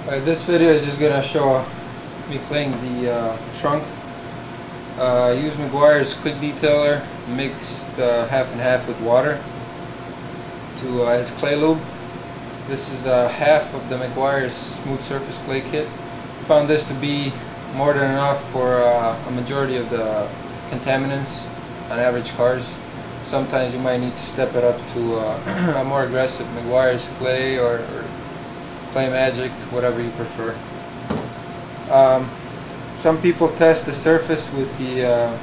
This video is just gonna show me cleaning the trunk. I use Meguiar's quick detailer mixed half and half with water to his clay lube. This is half of the Meguiar's smooth surface clay kit. Found this to be more than enough for a majority of the contaminants on average cars. Sometimes you might need to step it up to a more aggressive Meguiar's clay or Clay Magic, whatever you prefer. Some people test the surface with the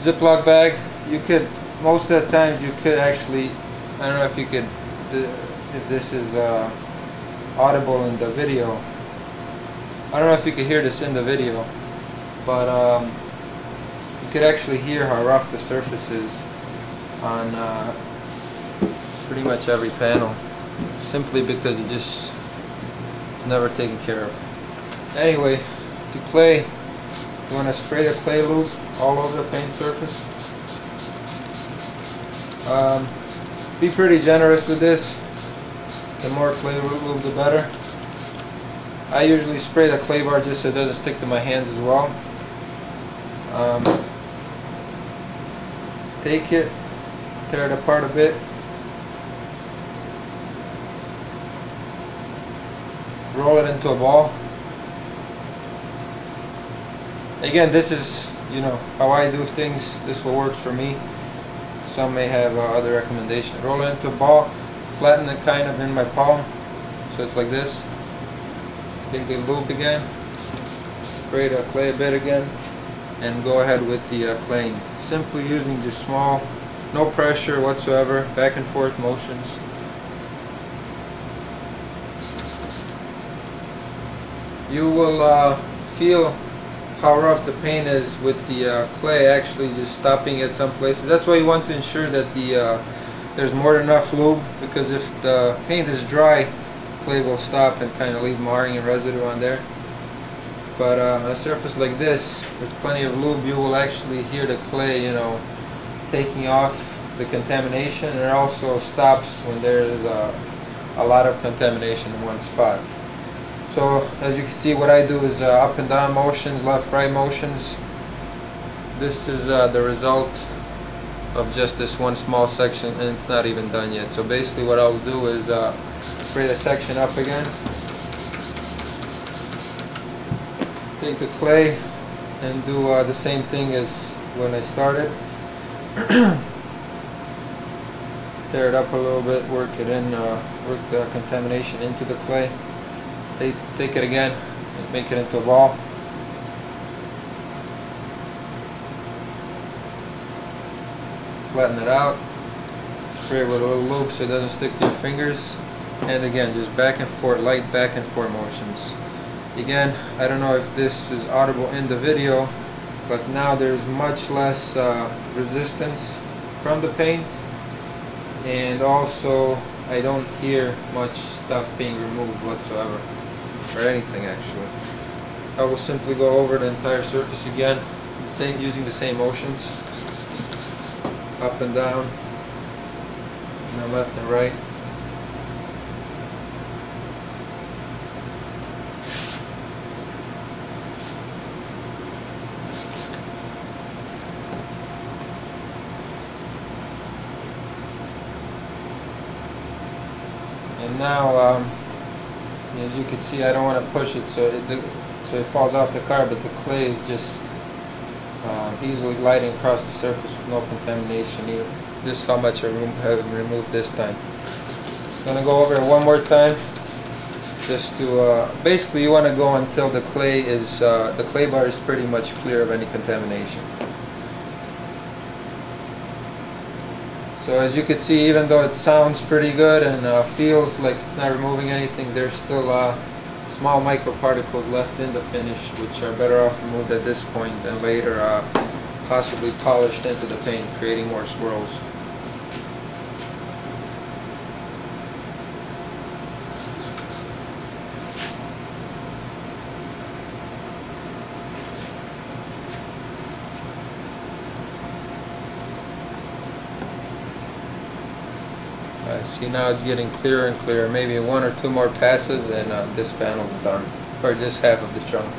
Ziploc bag. You could, most of the times you could actually, I don't know if you could, if this is audible in the video. I don't know if you could hear this in the video, but you could actually hear how rough the surface is on pretty much every panel, simply because it just is never taken care of. Anyway, to clay, you want to spray the clay lube all over the paint surface. Be pretty generous with this. The more clay lube, the better. I usually spray the clay bar just so it doesn't stick to my hands as well. Take it, tear it apart a bit, roll it into a ball. Again, this is, you know, how I do things. This is what works for me. Some may have other recommendations. Roll it into a ball, flatten it kind of in my palm, so it's like this. Take the lube again, spray the clay a bit again, and go ahead with the claying. Simply using just small, no pressure whatsoever, back and forth motions. You will feel how rough the paint is with the clay actually just stopping at some places. That's why you want to ensure that there's more than enough lube, because if the paint is dry, clay will stop and kind of leave marring and residue on there. But on a surface like this, with plenty of lube, you will actually hear the clay, you know, taking off the contamination, and it also stops when there is a lot of contamination in one spot. So as you can see, what I do is up and down motions, left right motions. This is the result of just this one small section, and it's not even done yet. So basically what I'll do is spray the section up again, take the clay and do the same thing as when I started. Tear it up a little bit, work it in, work the contamination into the clay. Take it again and make it into a ball. Flatten it out. Spray it with a little lube so it doesn't stick to your fingers. And again, just back and forth, light back and forth motions. Again, I don't know if this is audible in the video, but now there's much less resistance from the paint, and also I don't hear much stuff being removed whatsoever, or anything actually. I will simply go over the entire surface again, using the same motions, up and down, and then left and right. And now, as you can see, I don't want to push it so it falls off the car, but the clay is just easily gliding across the surface with no contamination either. This is how much I have removed this time. I'm going to go over it one more time, just to basically you want to go until the clay is the clay bar is pretty much clear of any contamination. So as you can see, even though it sounds pretty good and feels like it's not removing anything, there's still small microparticles left in the finish, which are better off removed at this point than later possibly polished into the paint, creating more swirls. See, now it's getting clearer and clearer. Maybe one or two more passes and this panel is done, or this half of the trunk.